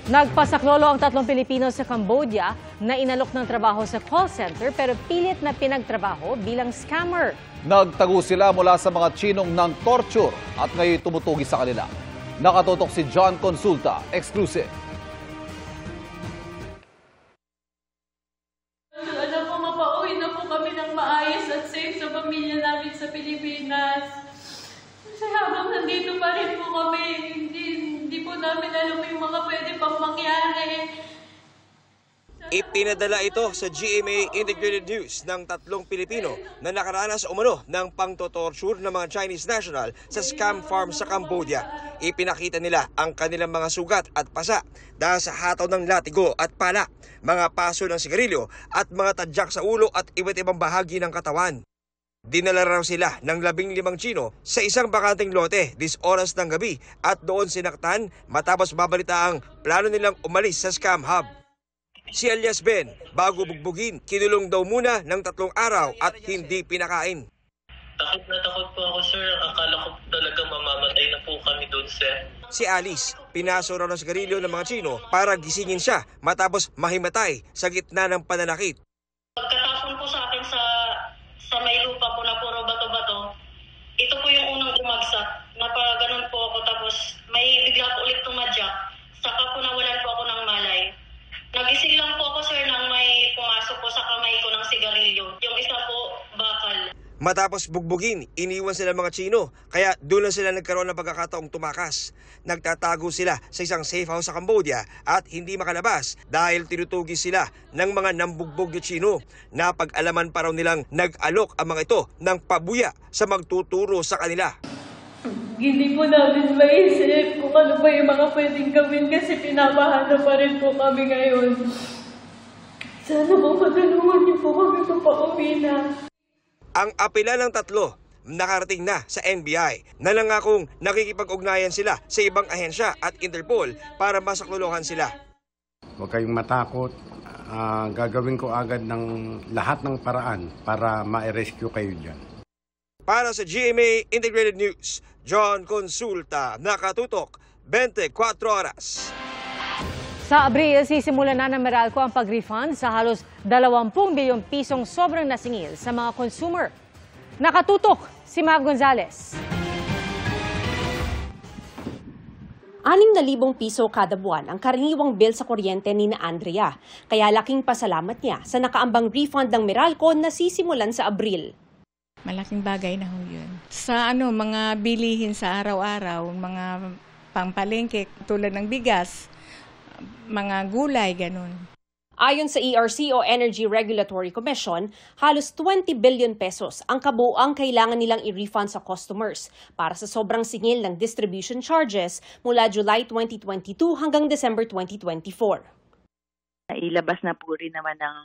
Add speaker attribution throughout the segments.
Speaker 1: Nagpasaklolo ang 3 Pilipino sa Cambodia na inalok ng trabaho sa call center pero pilit na pinagtrabaho bilang scammer.
Speaker 2: Nagtago sila mula sa mga Chinong ng torture at ngayon tumutugi sa kanila. Nakatutok si John Consulta, exclusive.
Speaker 3: Sana po mapauwi na po kami ng maayos at safe sa pamilya namin sa Pilipinas. Kasi habang nandito pa rin po kami, hindi po namin alam yung mga pwede pang mangyari.
Speaker 4: Ipinadala ito sa GMA Integrated News ng 3 Pilipino na nakaranas umano ng pangtotorture ng mga Chinese national sa scam farm sa Cambodia. Ipinakita nila ang kanilang mga sugat at pasa dahil sa hataw ng latigo at pala, mga paso ng sigarilyo at mga tadyak sa ulo at iba't ibang bahagi ng katawan. Dinala raw sila ng 15 Chino sa isang bakanteng lote 10 oras ng gabi at doon sinaktan matapos mabalita ang plano nilang umalis sa scam hub. Si alias Ben, bago bugbugin, kinulong daw muna ng 3 araw at hindi pinakain.
Speaker 5: Takot na takot po ako, sir. Akala ko talaga mamamatay na po kami doon, sir.
Speaker 4: Si Alice, pinaso raw ng sigarilyo ng mga Chino para gisingin siya matapos mahimatay sa gitna ng pananakit.
Speaker 6: Pagkatapon po sa akin sa may lupa po na puro bato-bato, ito po yung unang bumagsak. Napaganon po ako tapos may bigla po ulit tumadyak. Saka po nawalan po ako ng malay. Nagising lang po ako, sir, nang may pumasok po sa kamay ko ng sigarilyo. Yung isa po, bakal.
Speaker 4: Matapos bugbugin, iniwan sila mga Chino, kaya doon lang sila nagkaroon ng pagkakataong tumakas. Nagtatago sila sa isang safe house sa Cambodia at hindi makalabas dahil tinutugi sila ng mga nambugbog na Chino. Napag-alaman pa raw nilang nag-alok ang mga ito ng pabuya sa magtuturo sa kanila.
Speaker 3: Hindi po namin maisip kung ano ba yung mga pwedeng gawin kasi pinapahanap pa rin po kami ngayon. Sana po matulungan niyo po kami papauwi na.
Speaker 4: Ang apela ng 3 nakarating na sa NBI na nangakong nakikipag-ugnayan sila sa ibang ahensya at Interpol para masaklolohan sila.
Speaker 7: Huwag kayong matakot. Gagawin ko agad ng lahat ng paraan para ma-rescue kayo dyan.
Speaker 4: Para sa GMA Integrated News, John Consulta, nakatutok 24 oras.
Speaker 1: Sa Abril, sisimulan na ng Meralco ang pag-refund sa halos 20 bilyong pisong sobrang nasingil sa mga consumer. Nakatutok si Mav Gonzales.
Speaker 8: 6,000 piso kada buwan ang karaniwang bill sa kuryente ni na Andrea. Kaya laking pasalamat niya sa nakaambang refund ng Meralco na sisimulan sa Abril.
Speaker 9: Malaking bagay na ho yun. Sa mga bilihin sa araw-araw, mga pangpalengke tulad ng bigas, mga gulay, ganun.
Speaker 8: Ayon sa ERC o Energy Regulatory Commission, halos 20 billion pesos ang kabuuang kailangan nilang i-refund sa customers para sa sobrang singil ng distribution charges mula July 2022 hanggang December 2024.
Speaker 10: Ilabas na po rin naman ng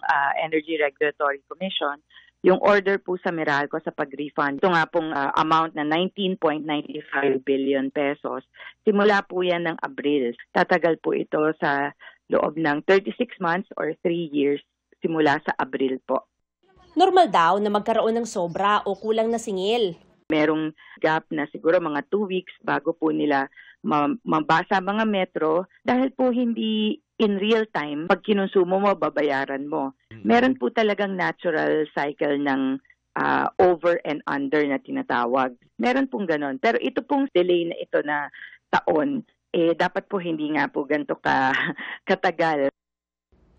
Speaker 10: Energy Regulatory Commission yung order po sa Meralco sa pag-refund. Ito nga pong amount na 19.95 billion pesos. Simula po yan ng Abril. Tatagal po ito sa loob ng 36 months or 3 years simula sa Abril po.
Speaker 8: Normal daw na magkaroon ng sobra o kulang na singil.
Speaker 10: Merong gap na siguro mga 2 weeks bago po nila mabasa mga metro dahil po hindi in real time, pag kinonsumo mo, babayaran mo. Meron po talagang natural cycle ng over and under na tinatawag. Meron pong ganon. Pero ito pong delay na ito na taon, dapat po hindi nga po ganito katagal.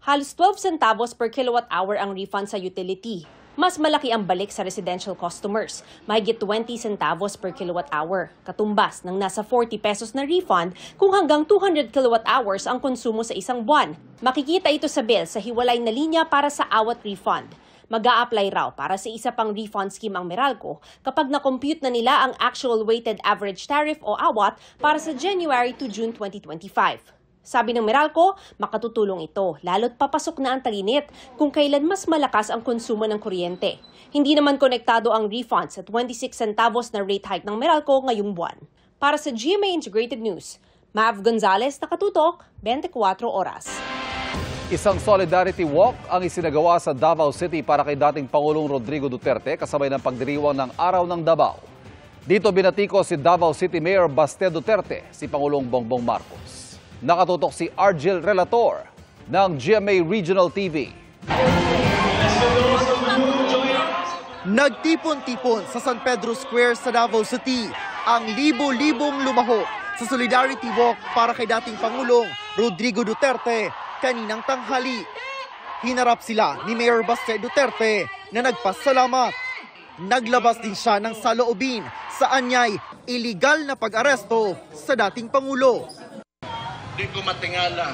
Speaker 8: Halos 12 centavos per kilowatt hour ang refund sa utility. Mas malaki ang balik sa residential customers, mahigit 20 centavos per kilowatt hour, katumbas ng nasa 40 pesos na refund kung hanggang 200 kilowatt hours ang konsumo sa isang buwan. Makikita ito sa bill sa hiwalay na linya para sa awat refund. Mag-a-apply raw para sa isa pang refund scheme ang Meralco kapag na-compute na nila ang actual weighted average tariff o awat para sa January to June 2025. Sabi ng Meralco, makatutulong ito, lalo't papasok na ang tag-init kung kailan mas malakas ang konsumo ng kuryente. Hindi naman konektado ang refund sa 26 centavos na rate hike ng Meralco ngayong buwan. Para sa GMA Integrated News, Mav Gonzales, nakatutok, 24 oras.
Speaker 2: Isang solidarity walk ang isinagawa sa Davao City para kay dating Pangulong Rodrigo Duterte kasabay ng pagdiriwang ng Araw ng Davao. Dito binatiko si Davao City Mayor Baste Duterte, si Pangulong Bongbong Marcos. Nakatutok si Argel Relator ng GMA Regional TV.
Speaker 11: Nagtipon-tipon sa San Pedro Square sa Davao City ang libo-libong lumahok sa Solidarity Walk para kay dating Pangulong Rodrigo Duterte kaninang tanghali. Hinarap sila ni Mayor Baste Duterte na nagpasalamat. Naglabas din siya ng saloobin sa anyay illegal na pag-aresto sa dating Pangulo.
Speaker 12: Di ko matingala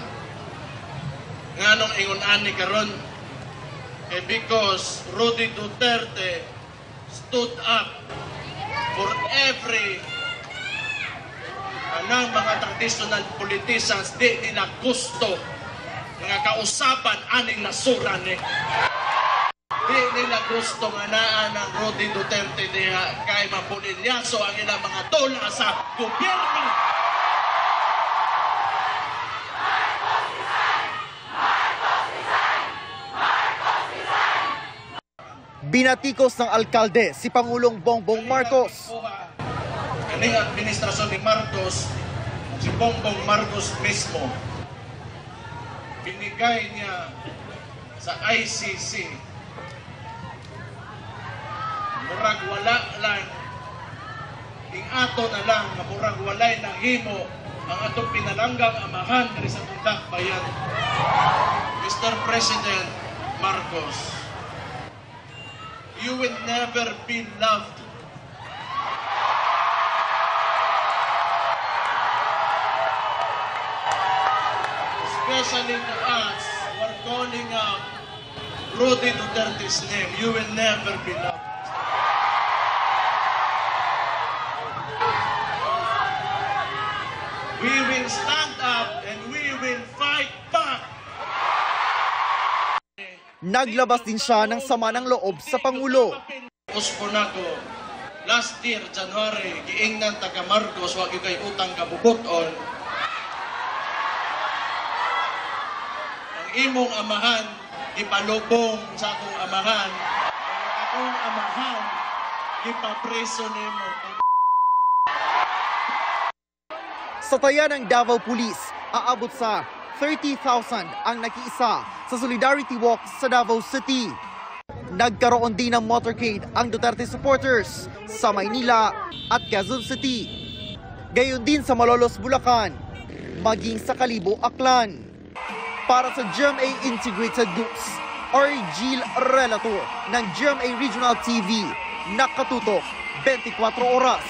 Speaker 12: nga nung ingon-ani karon because Rudy Duterte stood up for every ng mga traditional politicians di nila gusto nga kausapan aning nasura ni. Di nila gusto nga naa ng Rudy Duterte diha kay mapulilyaso ang ilang mga tula sa gobyerno.
Speaker 11: Binatikos ng alkalde si Pangulong Bongbong Marcos.
Speaker 12: Kaning administrasyon ni Marcos, si Bongbong Marcos mismo, binigay niya sa ICC. Murag wala lang, ato na lang, murag walay nang himo ang atong pinalanggang amahan diri sa Tundak Bayan. Mr. President Marcos, you will never be loved. Especially to us who are calling out Rudy Duterte's name, you will never be loved. We will stand up and we will fight back.
Speaker 11: Naglabas din siya ng sama ng loob sa Pangulo.
Speaker 12: Usponako, last year, January, giingnan taga Marcos, wag yung kay utang kabubuton. Ang imong amahan, ipalubong sa akong amahan. Ang akong amahan, ipapreso nimo.
Speaker 11: Sa taya ng Davao Police, aabot sa 30,000 ang nakiisa sa Solidarity Walk sa Davao City. Nagkaroon din ng motorcade ang Duterte supporters sa Maynila at Quezon City. Gayon din sa Malolos, Bulacan, maging sa Kalibo, Aklan. Para sa GMA Integrated News, Argel Relator ng GMA Regional TV, nakatutok 24 oras.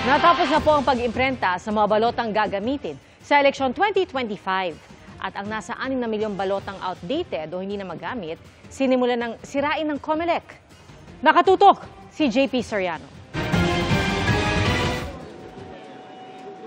Speaker 1: Natapos na po ang pag-imprenta sa mga balotang gagamitin sa eleksyon 2025. At ang nasa 6 na milyong balotang outdated o hindi na magamit, sinimulan ng sirain ng COMELEC. Nakatutok si JP Soriano.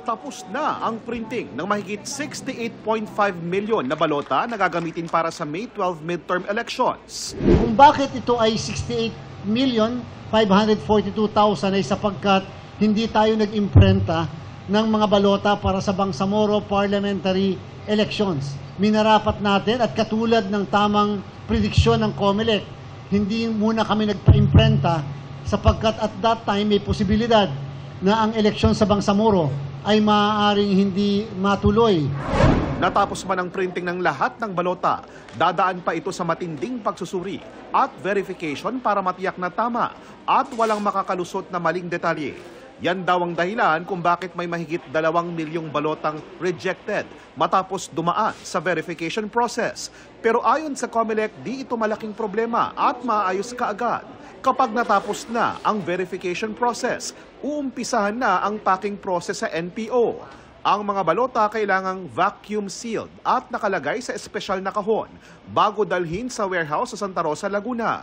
Speaker 13: Tapos na ang printing ng mahigit 68.5 milyon na balota na gagamitin para sa May 12 midterm elections.
Speaker 14: Kung bakit ito ay 68,542,000 ay sapagkat hindi tayo nag-imprenta ng mga balota para sa Bangsamoro parliamentary elections. Minarapat natin at katulad ng tamang prediksyon ng COMELEC, hindi muna kami nagpa-imprenta sapagkat at that time may posibilidad na ang eleksyon sa Bangsamoro ay maaaring hindi matuloy.
Speaker 13: Natapos man ang printing ng lahat ng balota, dadaan pa ito sa matinding pagsusuri at verification para matiyak na tama at walang makakalusot na maling detalye. Yan daw ang dahilan kung bakit may mahigit 2 milyong balotang rejected matapos dumaan sa verification process. Pero ayon sa COMELEC, di ito malaking problema at maayos kaagad. Kapag natapos na ang verification process, uumpisahan na ang packing process sa NPO. Ang mga balota kailangang vacuum sealed at nakalagay sa espesyal na kahon bago dalhin sa warehouse sa Santa Rosa, Laguna.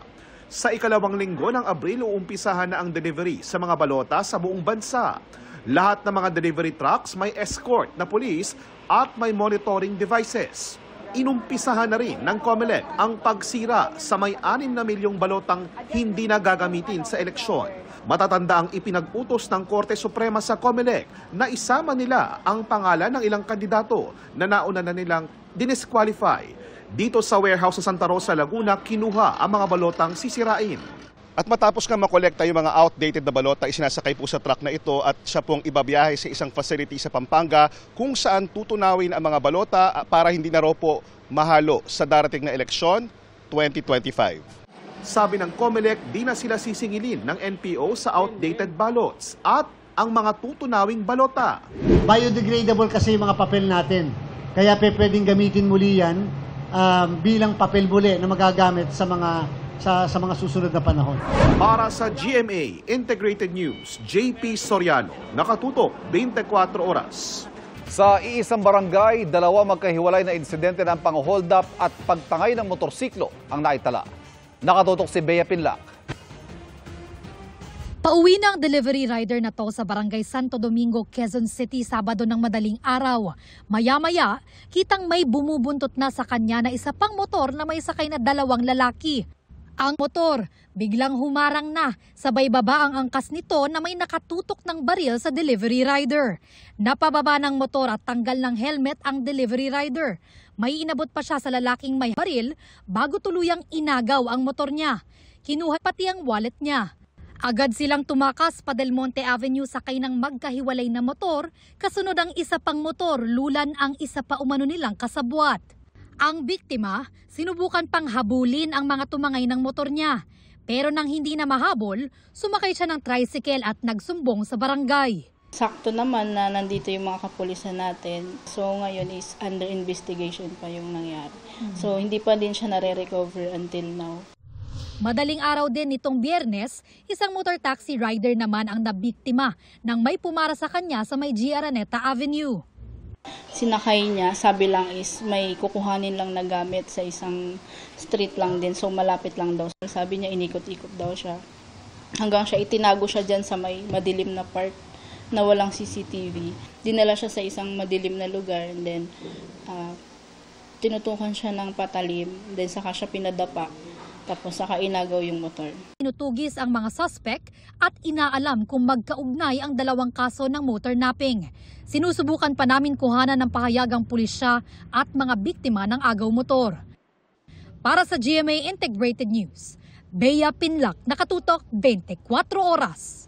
Speaker 13: Sa ikalawang linggo ng Abril, uumpisahan na ang delivery sa mga balota sa buong bansa. Lahat ng mga delivery trucks may escort na pulis at may monitoring devices. Inumpisahan na rin ng COMELEC ang pagsira sa may 6 na milyong balotang hindi na gagamitin sa eleksyon. Matatanda ang ipinag-utos ng Korte Suprema sa COMELEC na isama nila ang pangalan ng ilang kandidato na nauna na nilang dinisqualify. Dito sa warehouse sa Santa Rosa, Laguna, kinuha ang mga balotang sisirain. At matapos nga makolekta yung mga outdated na balota, isinasakay po sa truck na ito at siya pong ibabiyahe sa isang facility sa Pampanga kung saan tutunawin ang mga balota para hindi na raw po mahalo sa darating na eleksyon 2025. Sabi ng COMELEC, di na sila sisingilin ng NPO sa outdated ballots at ang mga tutunawing balota.
Speaker 14: Biodegradable kasi yung mga papel natin. Kaya pwedeng gamitin muli yan bilang papel muli na magagamit sa mga susunod na panahon.
Speaker 13: Para sa GMA Integrated News, JP Soriano, nakatutok 24 oras.
Speaker 2: Sa iisang barangay, 2 magkahiwalay na insidente ng pang-hold up at pagtangay ng motorsiklo ang naitala. Nakatutok si Bea Pinlac.
Speaker 15: Pauwi na ang delivery rider na to sa Barangay Santo Domingo, Quezon City, Sabado ng madaling araw. Maya-maya, kitang may bumubuntot na sa kanya na isa pang motor na may sakay na 2 lalaki. Ang motor, biglang humarang na, sabay baba ang angkas nito na may nakatutok ng baril sa delivery rider. Napababa ng motor at tanggal ng helmet ang delivery rider. May inabot pa siya sa lalaking may baril bago tuluyang inagaw ang motor niya. Kinuha pati ang wallet niya. Agad silang tumakas pa Del Monte Avenue sakay ng magkahiwalay na motor, kasunod ang isa pang motor, lulan ang isa pa umano nilang kasabwat. Ang biktima, sinubukan pang habulin ang mga tumangay ng motor niya. Pero nang hindi na mahabol, sumakay siya ng tricycle at nagsumbong sa barangay.
Speaker 16: Sakto naman na nandito yung mga kapulisan natin. So ngayon is under investigation pa yung nangyari. So hindi pa din siya nare-recover until now.
Speaker 15: Madaling araw din nitong Biyernes, isang motor taxi rider naman ang nabiktima nang may pumara sa kanya sa may G. Araneta Avenue.
Speaker 16: Sinakay niya, sabi lang is may kukuhanin lang na gamit sa isang street lang din. So malapit lang daw. Sabi niya inikot-ikot daw siya. Hanggang siya itinago siya dyan sa may madilim na part na walang CCTV. Dinala siya sa isang madilim na lugar and then tinutukan siya ng patalim. Then saka siya pinadapa. Tapos saka inagaw yung motor.
Speaker 15: Tinutugis ang mga suspect at inaalam kung magkaugnay ang 2 kaso ng motor napping. Sinusubukan pa namin kuhanan ng pahayagang pulisya at mga biktima ng agaw motor. Para sa GMA Integrated News, Bea Pinlac, nakatutok 24 oras.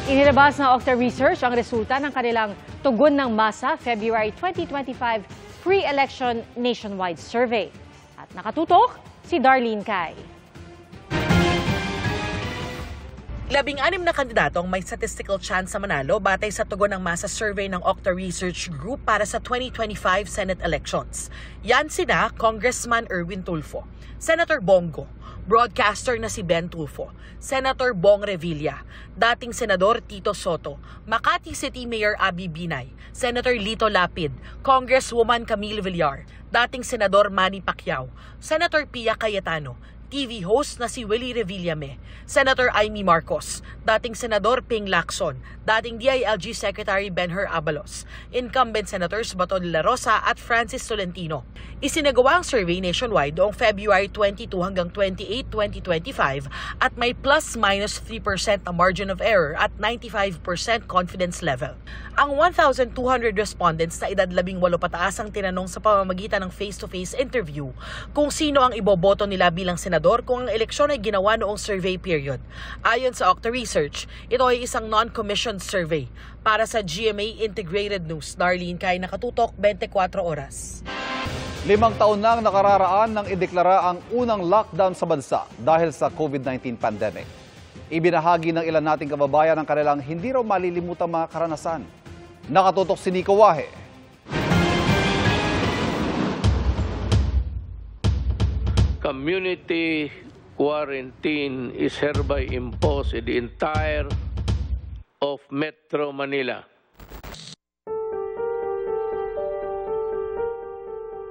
Speaker 1: Inilabas ng Okta Research ang resulta ng kanilang Tugon ng Masa February 2025 Pre-Election Nationwide Survey. At nakatutok si Darlene Kai.
Speaker 17: 16 na kandidatong may statistical chance sa manalo batay sa Tugon ng Masa Survey ng Okta Research Group para sa 2025 Senate elections. Yan sina Congressman Erwin Tulfo, Senator Bongo, broadcaster na si Ben Tulfo, Senator Bong Revilla, dating Senador Tito Soto, Makati City Mayor Abby Binay, Senator Lito Lapid, Congresswoman Camille Villar, dating Senador Manny Pacquiao, Senator Pia Cayetano, TV host na si Willie Revillame, Senator Amy Marcos, dating Senador Ping Lacson, dating DILG Secretary Benher Abalos, incumbent Senators Bato de la Rosa at Francis Tolentino. Isinagawa ang survey nationwide noong February 22 hanggang 28, 2025 at may plus-minus 3% na margin of error at 95% confidence level. Ang 1,200 respondents na edad 18 pataas ang tinanong sa pamamagitan ng face-to-face interview kung sino ang iboboto nila bilang senador kung ang eleksyon ay ginawa noong survey period. Ayon sa Okta Research, ito ay isang non-commissioned survey. Para sa GMA Integrated News, Darlene Kai, nakatutok 24 oras.
Speaker 2: 5 taon nang nakararaan nang ideklara ang unang lockdown sa bansa dahil sa COVID-19 pandemic. Ibinahagi ng ilan nating kababayan ang kanilang hindi raw malilimutang mga karanasan. Nakatutok si Nico Wahe.
Speaker 18: Community quarantine is hereby imposed in the entire of Metro Manila.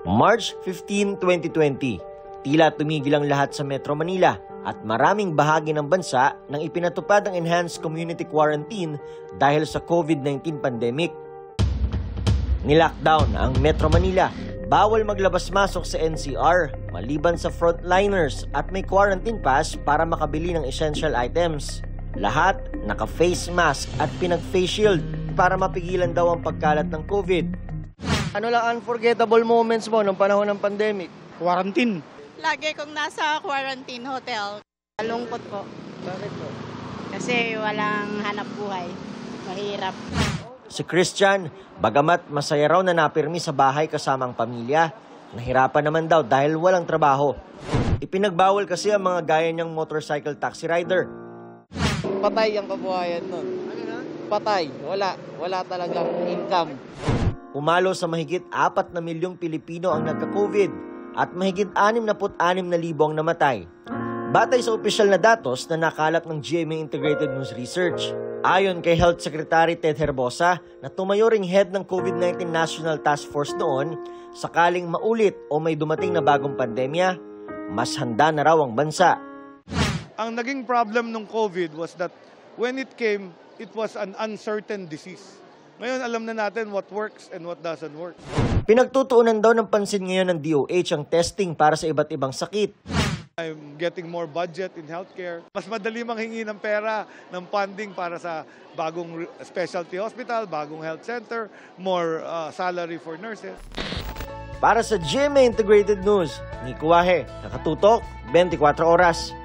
Speaker 19: March 15, 2020, tila tumigil ang lahat sa Metro Manila at maraming bahagi ng bansa nang ipinatupad ang enhanced community quarantine dahil sa COVID-19 pandemic. Nilockdown ang Metro Manila. Bawal maglabas-masok sa NCR maliban sa frontliners at may quarantine pass para makabili ng essential items. Lahat naka-face mask at pinag-face shield para mapigilan daw ang pagkalat ng COVID. Ano lang unforgettable moments mo nung panahon ng pandemic?
Speaker 20: Quarantine.
Speaker 21: Lagi kong nasa quarantine hotel. Malungkot po.
Speaker 19: Bakit po?
Speaker 21: Kasi walang hanap buhay. Mahirap.
Speaker 19: Si Christian, bagamat masaya raw na napirmi sa bahay kasama ang pamilya, nahirapan naman daw dahil walang trabaho. Ipinagbawal kasi ang mga gaya niyang motorcycle taxi rider.
Speaker 22: Patay ang kabuhayan nun. Patay. Wala talagang income.
Speaker 19: Umalo sa mahigit 4 na milyong Pilipino ang nagka-COVID at mahigit 66,000 ang namatay. Batay sa opisyal na datos na nakalap ng GMA Integrated News Research. Ayon kay Health Secretary Ted Herbosa na tumayo ring head ng COVID-19 National Task Force noon, sakaling maulit o may dumating na bagong pandemya, mas handa na raw ang bansa.
Speaker 23: Ang naging problem ng COVID was that when it came, it was an uncertain disease. Ngayon, alam na natin what works and what doesn't work.
Speaker 19: Pinagtutuunan daw ng pansin ngayon ng DOH ang testing para sa iba't ibang sakit.
Speaker 23: I'm getting more budget in healthcare. Mas madali manghingi ng pera, ng funding para sa bagong specialty hospital, bagong health center, more salary for nurses.
Speaker 19: Para sa GMA Integrated News, Nico Wahe, nakatutok, 24 oras.